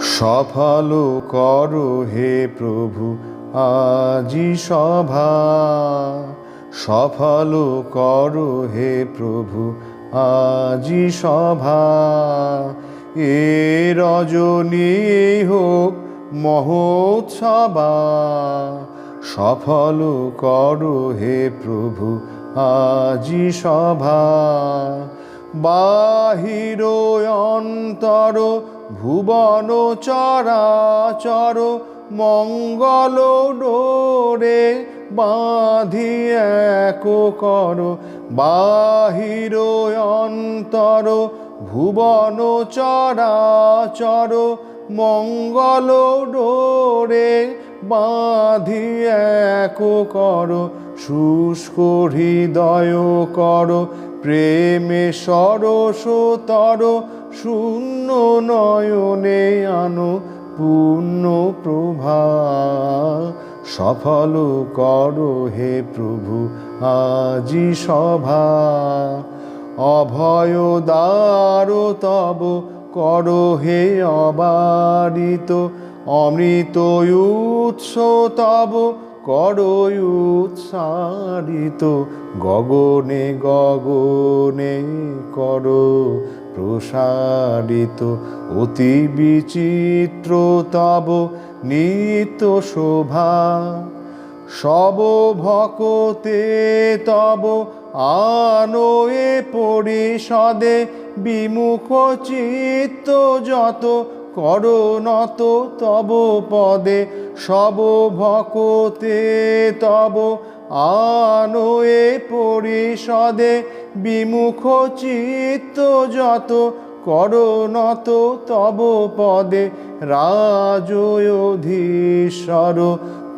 সফল করো হে প্রভু আজি সভা, সফল করো হে প্রভু আজি সভা। এ রজনী হোক মহোৎসবা, সফল করো হে প্রভু আজি সভা। বাহির অন্তর ভুবন চরাচর মঙ্গল ডোরে বাঁধি এক কর। বাহির অন্তর ভুবন চরাচর মঙ্গল ডোরে বাঁধি এক কর। শুষ্ক হৃদয় কর প্রেমে সরসতর, শূন্য নয়নে আনো পূর্ণ প্রভা। সফল করো হে প্রভু আজি সভা। অভয় দ্বার তব করো হে অবারিত, অমৃত উৎস তব করো উৎসারিত। গগনে গগনে করো প্রসারিত, অতি বিচিত্র তব নিত্য শোভা। সব ভকতে তব আনো এ পরিষদে, বিমুখ চিত্ত যত করো নত তব পদে। সব ভকতে তব আনো এ পরিষদে, বিমুখ চিত্ত যত করো নত তব পদে। রাজয়োধীশ্বর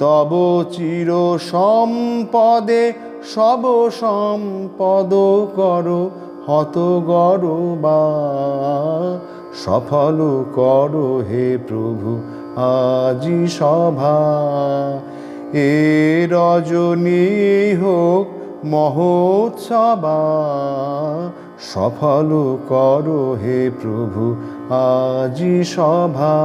তব চির সম্পদে, সব সম্পদ করো হত গরবা। সফল করো হে প্রভু আজি সভা। এ রজনী হোক মহোৎসবা, সফল করো হে প্রভু আজি সভা।